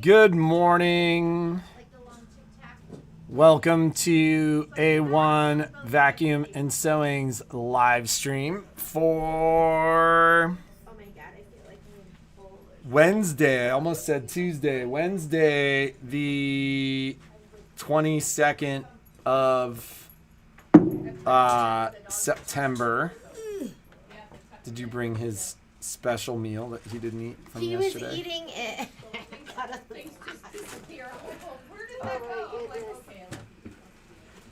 Good morning. Welcome to A1 Vacuum and Sewing's live stream for Wednesday. I almost said Tuesday. Wednesday, the 22nd of September. Did you bring his special meal that he didn't eat from yesterday? He was eating it.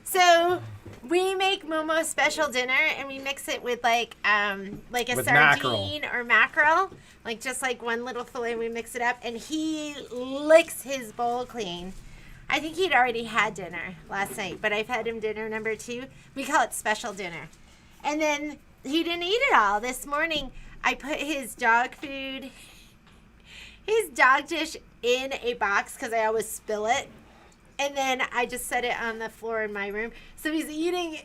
So we make Momo special dinner and we mix it with like a with sardine or mackerel, like just like one little fillet. We mix it up and he licks his bowl clean. I think he'd already had dinner last night, but I've had him dinner number 2. We call it special dinner. And then he didn't eat it all. This morning I put his dog food, his dog dish in a box because I always spill it. And then I just set it on the floor in my room. So he's eating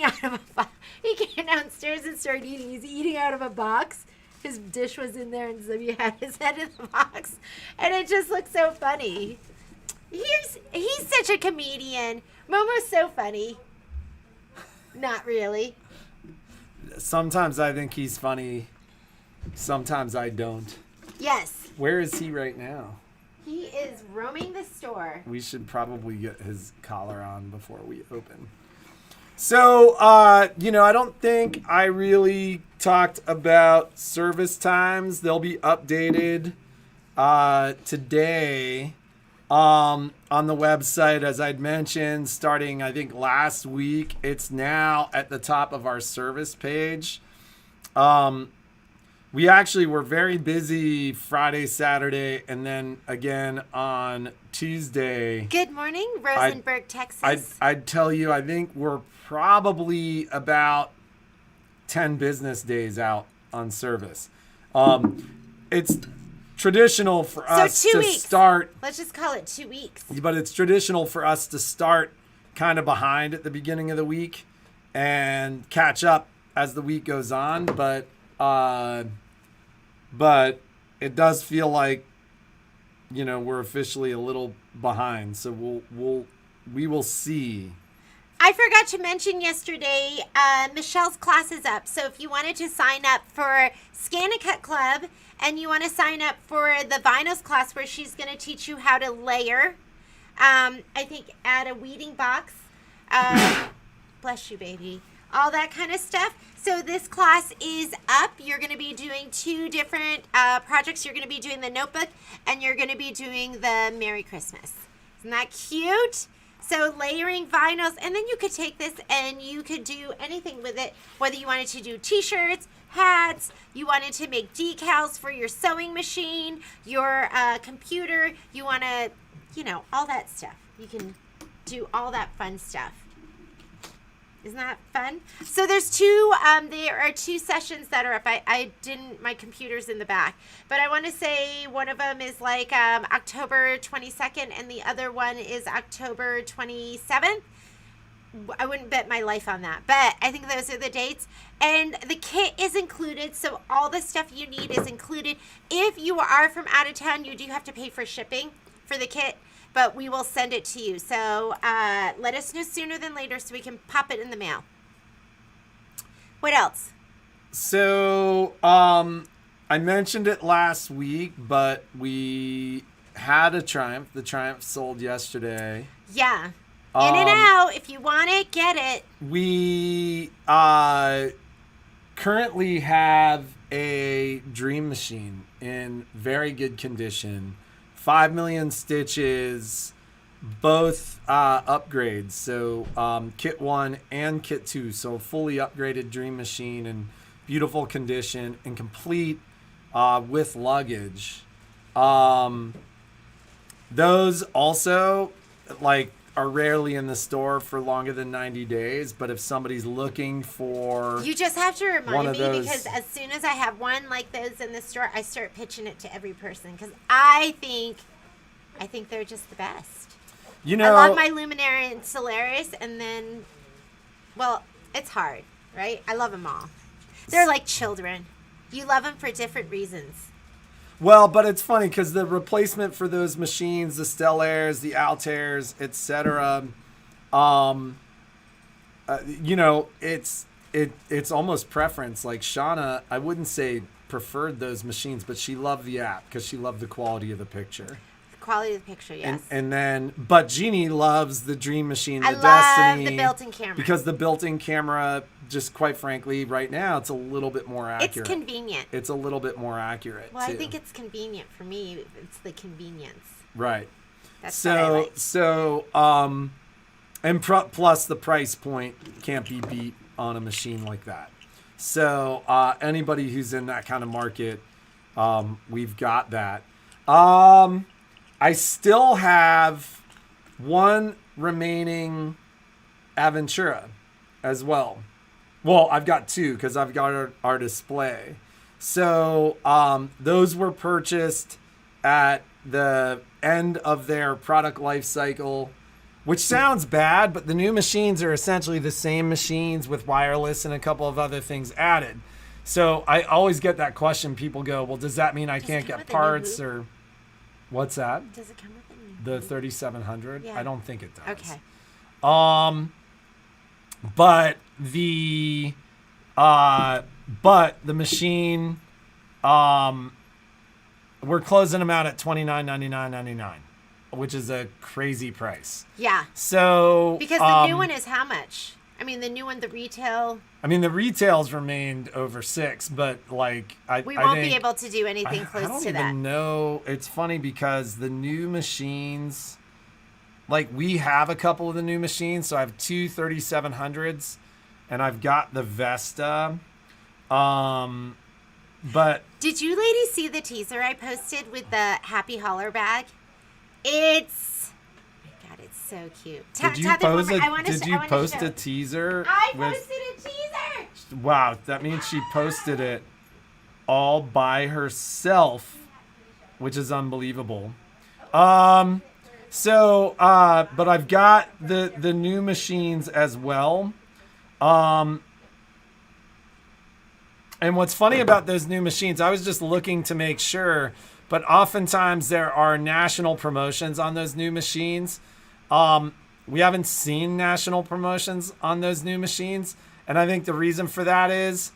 out of a box. He came downstairs and started eating. He's eating out of a box. His dish was in there, and so he had his head in the box. And it just looks so funny. He's such a comedian. Momo's so funny. Not really. Sometimes I think he's funny. Sometimes I don't. Yes. Where is he right now? He is roaming the store. We should probably get his collar on before we open. So, I don't think I really talked about service times. They'll be updated today on the website, as I'd mentioned, starting, I think, last week. It's now at the top of our service page. We actually were very busy Friday, Saturday, and then again on Tuesday. Good morning, Rosenberg, Texas. I'd tell you, I think we're probably about 10 business days out on service. It's traditional for us to start. Let's just call it 2 weeks. But it's traditional for us to start kind of behind at the beginning of the week and catch up as the week goes on. But it does feel like, we're officially a little behind. So we will see. I forgot to mention yesterday, Michelle's class is up. So if you wanted to sign up for Scan and Cut Club and you want to sign up for the vinyls class where she's going to teach you how to layer, I think add a weeding box, bless you, baby, all that kind of stuff. So this class is up. You're going to be doing 2 different projects. You're going to be doing the notebook and you're going to be doing the Merry Christmas. Isn't that cute? So layering vinyls, and then you could take this and you could do anything with it, whether you wanted to do t-shirts, hats, you wanted to make decals for your sewing machine, your computer, you want to, all that stuff. You can do all that fun stuff. Isn't that fun? So there's 2, there are 2 sessions that are up. My computer's in the back. But I want to say one of them is like October 22nd and the other one is October 27th. I wouldn't bet my life on that. But I think those are the dates. And the kit is included, so all the stuff you need is included. If you are from out of town, you do have to pay for shipping for the kit. But we will send it to you. So let us know sooner than later so we can pop it in the mail. What else? So I mentioned it last week, but we had a Triumph. The Triumph sold yesterday. Yeah. In and out. If you want it, get it. We currently have a Dream Machine in very good condition. 5 million stitches, both upgrades. So kit 1 and kit 2. So fully upgraded Dream Machine in beautiful condition and complete with luggage. Those also are rarely in the store for longer than 90 days. But if somebody's looking for, you just have to remind me because as soon as I have one like those in the store, I start pitching it to every person because I think they're just the best. I love my Luminary and Solaris, and then, well, it's hard, right? I love them all. They're like children. You love them for different reasons. Well, but it's funny because the replacement for those machines, the Stellairs, the Altairs, etc., it's almost preference. Like Shauna, I wouldn't say preferred those machines, but she loved the app because she loved the quality of the picture. The quality of the picture, yes. And then, but Jeannie loves the Dream Machine, the I love Destiny, the built-in camera because the built-in camera, just quite frankly, right now it's a little bit more accurate. It's convenient. It's a little bit more accurate. Well, too. I think it's convenient for me. It's the convenience. Right. That's what I like. And plus the price point can't be beat on a machine like that. So anybody who's in that kind of market, we've got that. I still have one remaining Aventura as well. Well, I've got two because I've got our display. So those were purchased at the end of their product life cycle, which sounds bad, but the new machines are essentially the same machines with wireless and a couple of other things added. So I always get that question. People go, well, does that mean I can't get parts or what's that? Does it come with The 3700? Yeah. I don't think it does. Okay. But the machine, we're closing them out at $29.99.99, which is a crazy price. Yeah. So Because the new one is how much? I mean, the new one, the retail. I mean, the retails remained over $6, but like We won't be able to do anything close I don't to even that. know. It's funny because the new machines, like we have a couple of the new machines. So I have two 3700s, and I've got the Vesta. But Did you ladies see the teaser I posted with the Happy Holler bag? It's, oh my God, it's so cute. did you post a teaser? I posted a teaser. Wow, that means she posted it all by herself, which is unbelievable. But I've got the new machines as well. And what's funny about those new machines, I was just looking to make sure, but oftentimes there are national promotions on those new machines. We haven't seen national promotions on those new machines. And I think the reason for that is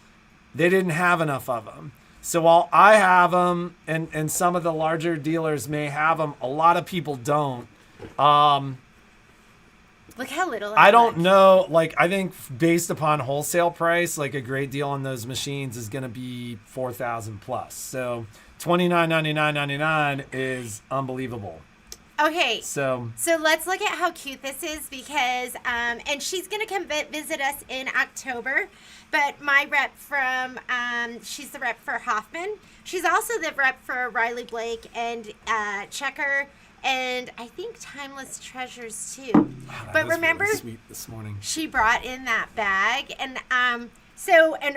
they didn't have enough of them. So while I have them and some of the larger dealers may have them, a lot of people don't. Look how little I don't know. Like, I think based upon wholesale price, like a great deal on those machines is going to be $4,000 plus. So $29.99.99 is unbelievable. Okay. So let's look at how cute this is because, and she's going to come visit us in October. But my rep from, she's the rep for Hoffman. She's also the rep for Riley Blake and Checker. And I think Timeless Treasures too. Wow, but remember, really sweet this morning. She brought in that bag, and and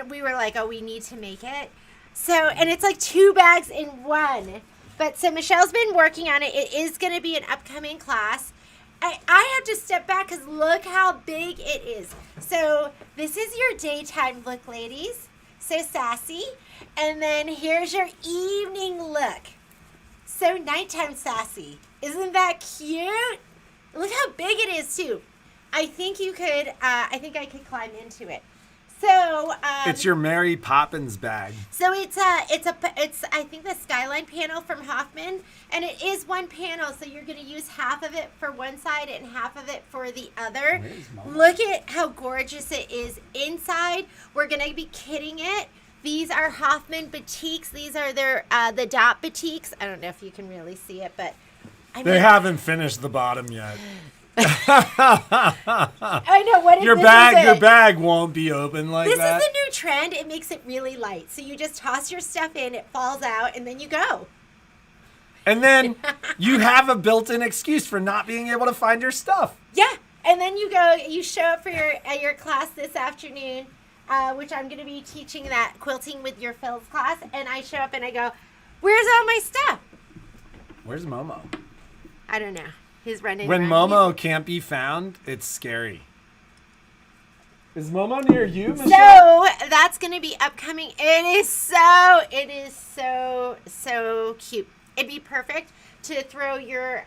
we were like, oh, we need to make it. So, and it's like 2 bags in one. But so Michelle's been working on it. It is going to be an upcoming class. I have to step back because look how big it is. So this is your daytime look, ladies. So sassy. And then here's your evening look. So nighttime sassy. Isn't that cute? Look how big it is too. I think you could. I think I could climb into it. So it's your Mary Poppins bag. So it's I think the Skyline panel from Hoffman, and it is one panel. So you're going to use half of it for one side and half of it for the other. Look at how gorgeous it is inside. We're going to be kitting it. These are Hoffman boutiques. These are their the dot boutiques. I don't know if you can really see it, but they haven't finished the bottom yet. I know what your bag won't be open like that. This is the new trend. It makes it really light. So you just toss your stuff in, it falls out, and then you go. And then you have a built-in excuse for not being able to find your stuff. Yeah, and then you show up for your class this afternoon. Which I'm going to be teaching that quilting with your fills class. And I show up and I go, where's all my stuff? Where's Momo? I don't know. He's running When around. Momo can't be found, it's scary. Is Momo near you, Michelle? So that's going to be upcoming. It is so cute. It'd be perfect to throw your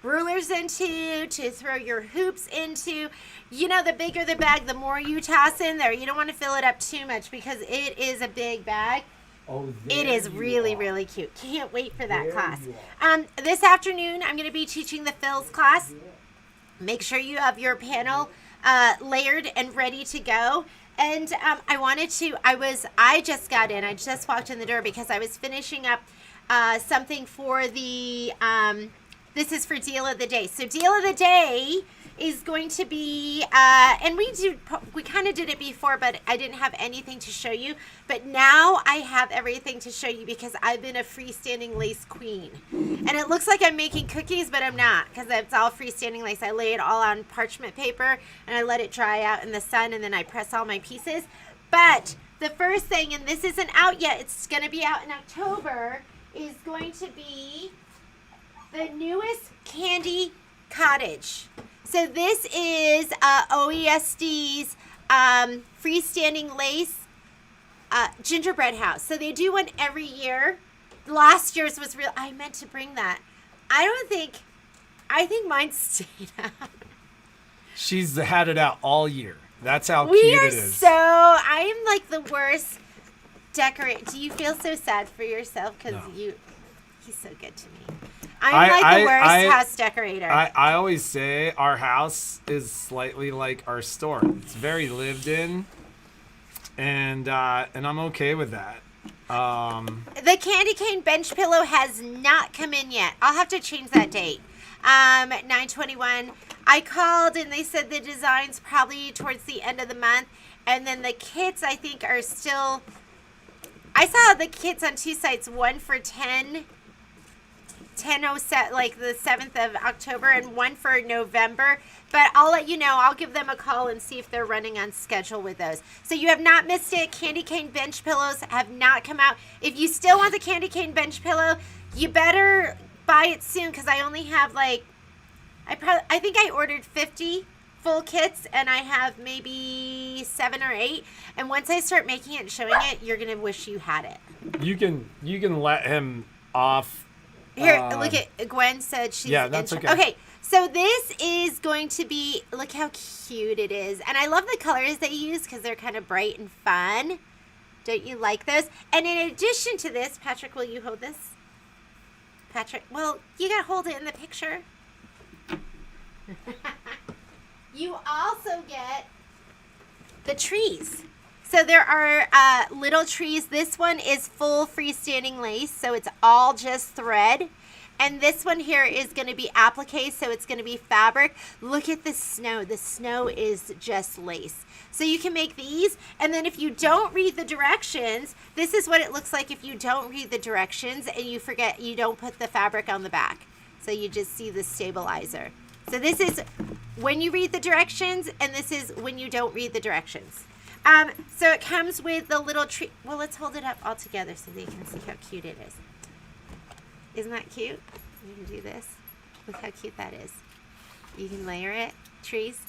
rulers into, to throw your hoops into. You know, the bigger the bag, the more you toss in there. You don't want to fill it up too much because it is a big bag. Oh, it is really cute. Can't wait for that class. This afternoon, I'm going to be teaching the fills class. Make sure you have your panel layered and ready to go. And I just got in. I just walked in the door because I was finishing up something for the, this is for Deal of the Day. So Deal of the Day is going to be, and we kind of did it before, but I didn't have anything to show you. But now I have everything to show you because I've been a freestanding lace queen. And it looks like I'm making cookies, but I'm not because it's all freestanding lace. I lay it all on parchment paper and I let it dry out in the sun and then I press all my pieces. But the first thing, and this isn't out yet, it's going to be out in October, is going to be the newest Candy Cottage. So this is OESD's freestanding lace gingerbread house. So they do one every year. Last year's was real. I meant to bring that. I think mine stayed out. She's had it out all year. That's how cute it is. I am like the worst decorate. Do you feel so sad for yourself? Because he's so good to me. I'm like the worst house decorator. I always say our house is slightly like our store. It's very lived in, and I'm okay with that. The candy cane bench pillow has not come in yet. I'll have to change that date. 9/21. I called and they said the design's probably towards the end of the month, and then the kits I think are still. I saw the kits on two sites. One for 10/07, like the 7th of October, and one for November. But I'll let you know. I'll give them a call and see if they're running on schedule with those. So you have not missed it. Candy cane bench pillows have not come out. If you still want the candy cane bench pillow, you better buy it soon because I only have like, I think I ordered 50 full kits and I have maybe 7 or 8. And once I start making it and showing it, you're gonna wish you had it. You can let him off. Here, look at Gwen said she's. Yeah, that's okay. Okay, so this is going to be. Look how cute it is, and I love the colors they use because they're kind of bright and fun. Don't you like those? And in addition to this, Patrick, will you hold this? Patrick, well, you gotta hold it in the picture. You also get the trees. So there are little trees. This one is full freestanding lace, so it's all just thread. And this one here is going to be applique, so it's going to be fabric. Look at the snow. The snow is just lace. So you can make these, and then if you don't read the directions, this is what it looks like if you don't read the directions and you forget, you don't put the fabric on the back. So you just see the stabilizer. So this is when you read the directions, and this is when you don't read the directions. So it comes with the little tree. Well, let's hold it up all together so they can see how cute it is. Isn't that cute? You can do this. Look how cute that is. You can layer it. Trees.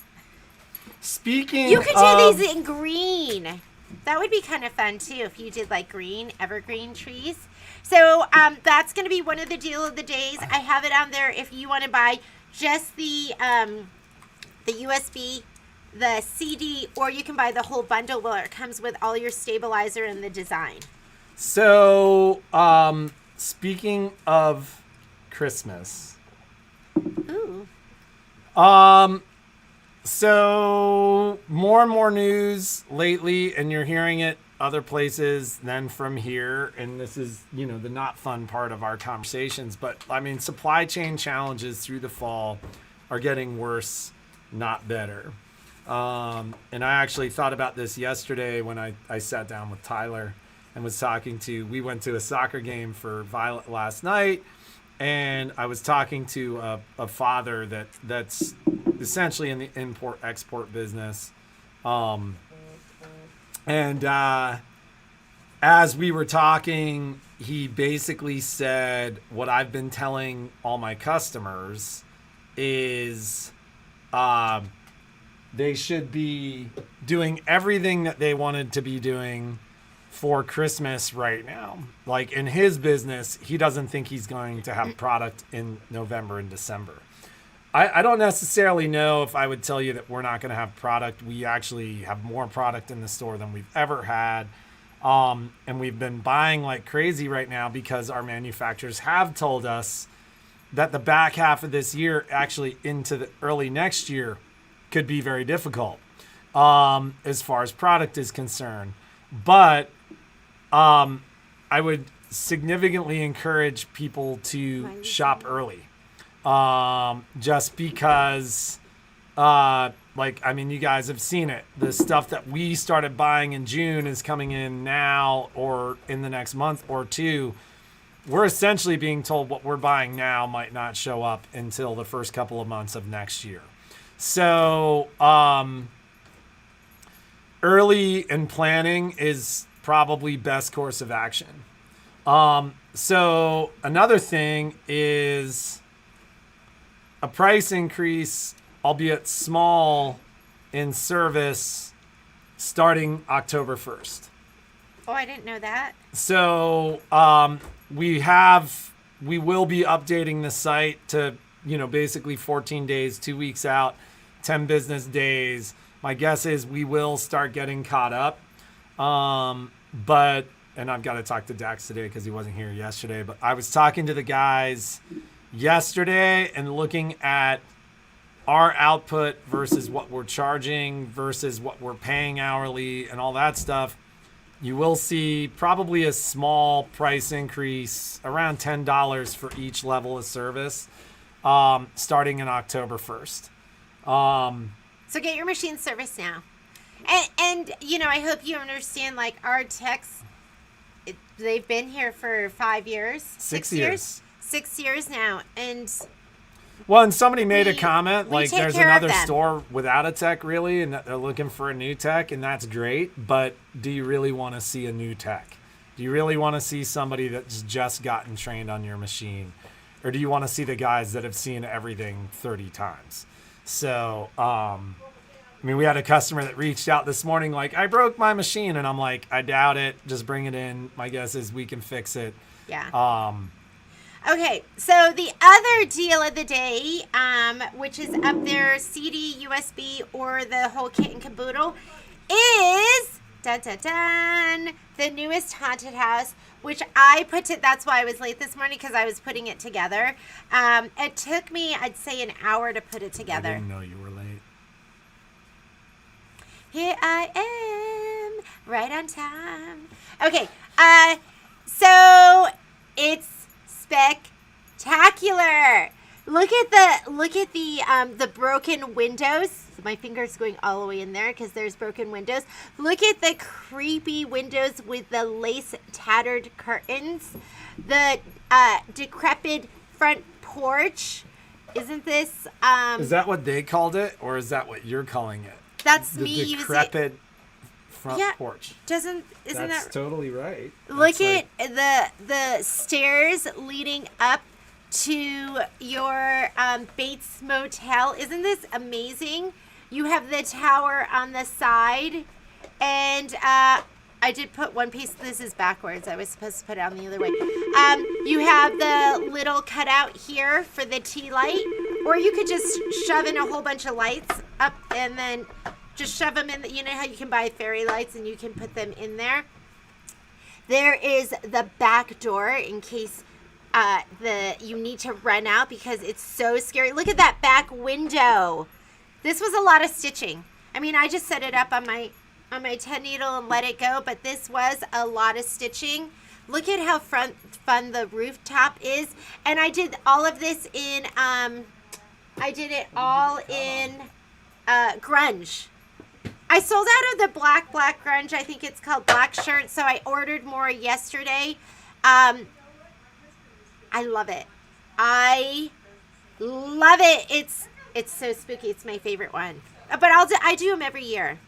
Speaking You could do these in green. That would be kind of fun too if you did like green, evergreen trees. So that's going to be one of the deal of the days. I have it on there if you want to buy just the USB, the CD, or you can buy the whole bundle where it comes with all your stabilizer and the design. So, speaking of Christmas. Ooh. So more and more news lately, and you're hearing it other places than from here. And this is, the not fun part of our conversations. But I mean, supply chain challenges through the fall are getting worse, not better. And I actually thought about this yesterday when I sat down with Tyler and was we went to a soccer game for Violet last night, and I was talking to a father that's essentially in the import-export business. And as we were talking, he basically said what I've been telling all my customers is they should be doing everything that they wanted to be doing for Christmas right now. Like in his business, he doesn't think he's going to have product in November and December. I don't necessarily know if I would tell you that we're not going to have product. We actually have more product in the store than we've ever had. And we've been buying like crazy right now because our manufacturers have told us that the back half of this year, actually into the early next year, could be very difficult as far as product is concerned. But I would significantly encourage people to shop early. Just because, you guys have seen it. The stuff that we started buying in June is coming in now or in the next month or two. We're essentially being told what we're buying now might not show up until the first couple of months of next year. So, early in planning is probably best course of action. So another thing is a price increase, albeit small, in service starting October 1st. Oh, I didn't know that. So we will be updating the site to, basically 14 days, 2 weeks out, 10 business days. My guess is we will start getting caught up. And I've got to talk to Dax today because he wasn't here yesterday, but I was talking to the guys yesterday and looking at our output versus what we're charging versus what we're paying hourly and all that stuff. You will see probably a small price increase around $10 for each level of service starting in October 1st. So get your machine serviced now. And I hope you understand, like, our techs, they've been here for 5 years. 6 years. 6 years now. And somebody made a comment, like there's another store without a tech really, and that they're looking for a new tech, and that's great. But do you really want to see a new tech? Do you really want to see somebody that's just gotten trained on your machine? Or do you want to see the guys that have seen everything 30 times? So, we had a customer that reached out this morning like, I broke my machine. And I'm like, I doubt it. Just bring it in. My guess is we can fix it. Yeah. Okay, so the other deal of the day, which is up there, CD, USB, or the whole kit and caboodle, is the newest haunted house, which I that's why I was late this morning, because I was putting it together. It took me, I'd say, an hour to put it together. I didn't know you were late. Here I am, right on time. Okay, so it's spectacular. Look at the broken windows. My finger's going all the way in there because there's broken windows. Look at the creepy windows with the lace tattered curtains. The decrepit front porch. Isn't this? Is that what they called it, or is that what you're calling it? That's the me decrepit front porch. Isn't That's that totally right? Look at the stairs leading up to your Bates Motel. Isn't this amazing? You have the tower on the side, and I did put one piece. This is backwards. I was supposed to put it on the other way. You have the little cutout here for the tea light, or you could just shove in a whole bunch of lights up and then just shove them in. You know how you can buy fairy lights and you can put them in there? There is the back door in case you need to run out because it's so scary. Look at that back window. This was a lot of stitching. I just set it up on my 10 needle and let it go, but this was a lot of stitching. Look at how fun the rooftop is. And I did all of this in grunge. I sold out of the black grunge. I think it's called black shirt. So I ordered more yesterday. I love it. I love it. It's so spooky. It's my favorite one. But I do them every year.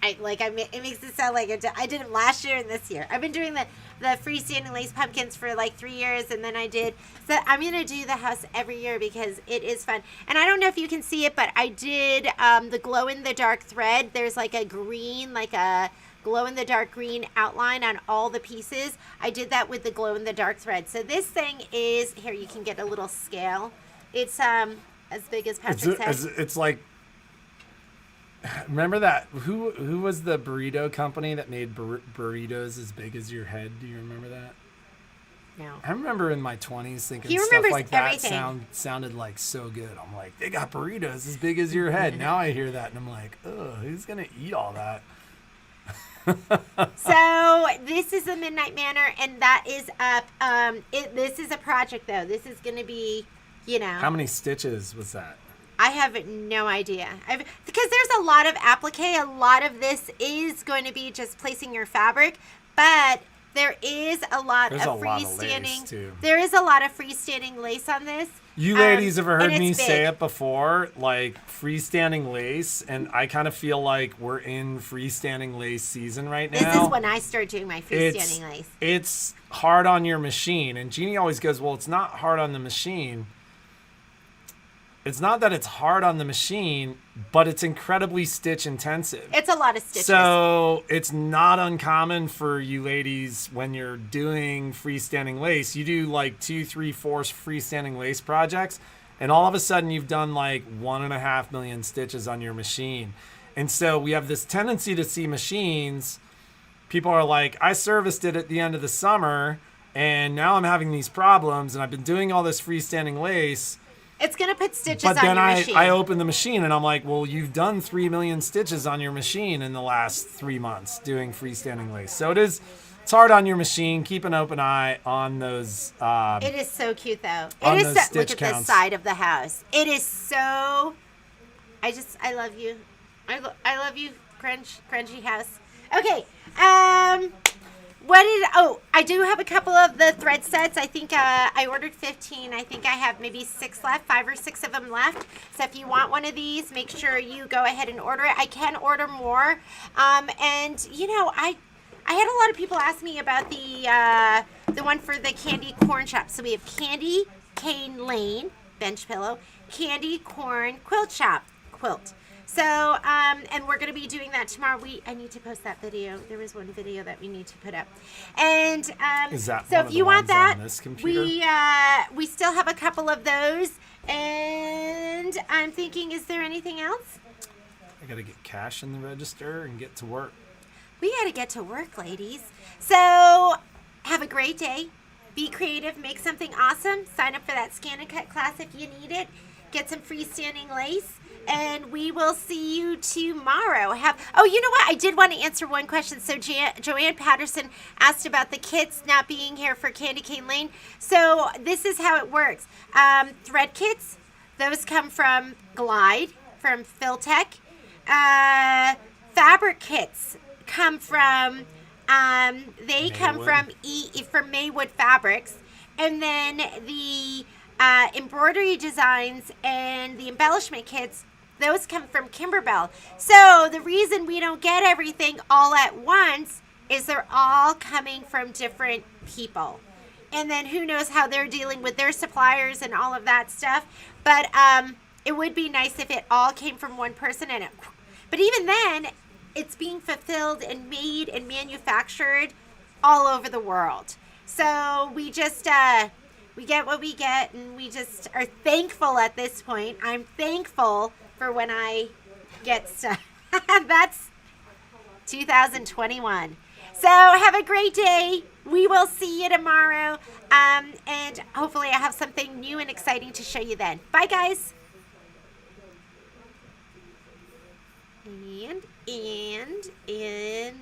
It makes it sound like I did them last year and this year. I've been doing the the freestanding lace pumpkins for like 3 years, and then I did. So I'm gonna do the house every year because it is fun. And I don't know if you can see it, but I did the glow in the dark thread. There's like a green, like a glow in the dark green outline on all the pieces. I did that with the glow in the dark thread. So this thing is here. You can get a little scale. It's as big as Patrick's head. It's like. Remember that? Who was the burrito company that made burritos as big as your head? Do you remember that? No. I remember in my 20s thinking He stuff remembers like that everything. sounded like so good. I'm like, they got burritos as big as your head. Now I hear that and I'm like, oh, who's gonna eat all that? So this is the Midnight Manor, and that is up. This is a project though. This is going to be, How many stitches was that? I have no idea. Because there's a lot of applique. A lot of this is going to be just placing your fabric, but there is a lot There's of a lot of freestanding. lace, too. There is a lot of freestanding lace on this. You ladies have heard and me it's say big. it before, like freestanding lace, and I kind of feel like we're in freestanding lace season right now. This is when I start doing my freestanding lace. It's hard on your machine, and Jeannie always goes, well, it's not hard on the machine. It's not that it's hard on the machine, but it's incredibly stitch intensive. It's a lot of stitches. So it's not uncommon for you ladies when you're doing freestanding lace. You do like 2, 3, 4 freestanding lace projects, and all of a sudden you've done like 1.5 million stitches on your machine. And so we have this tendency to see machines. People are like, I serviced it at the end of the summer, and now I'm having these problems, and I've been doing all this freestanding lace. It's going to put stitches But on then your machine. I open the machine and I'm like, well, you've done 3 million stitches on your machine in the last 3 months doing freestanding lace. So it's hard on your machine. Keep an open eye on those. It is so cute, though. On It is those so, stitch look at counts. the side of the house. It is so. I love you. I love you, crunchy house. Okay. I do have a couple of the thread sets. I think I ordered 15. I think I have maybe 6 left, 5 or 6 of them left. So if you want one of these, make sure you go ahead and order it. I can order more. And I had a lot of people ask me about the one for the candy corn shop. So we have Candy Cane Lane bench pillow, Candy Corn quilt shop quilt. So, and we're going to be doing that tomorrow. I need to post that video. There was one video that we need to put up. And Is that so one if of you the want ones that, on this computer? we still have a couple of those. And I'm thinking, is there anything else? I got to get cash in the register and get to work. We got to get to work, ladies. So have a great day. Be creative. Make something awesome. Sign up for that Scan and Cut class if you need it. Get some freestanding lace. And we will see you tomorrow. You know what? I did want to answer one question. So Joanne Patterson asked about the kits not being here for Candy Cane Lane. So this is how it works. Thread kits, those come from Glide, from Filtech. Fabric kits come from, from Maywood Fabrics. And then the embroidery designs and the embellishment kits, those come from Kimberbell. So the reason we don't get everything all at once is they're all coming from different people. And then who knows how they're dealing with their suppliers and all of that stuff. But it would be nice if it all came from one person. But even then, it's being fulfilled and made and manufactured all over the world. So we just... we get what we get, and we just are thankful at this point. I'm thankful for when I get stuff. That's 2021. So have a great day. We will see you tomorrow. And hopefully I have something new and exciting to show you then. Bye, guys. And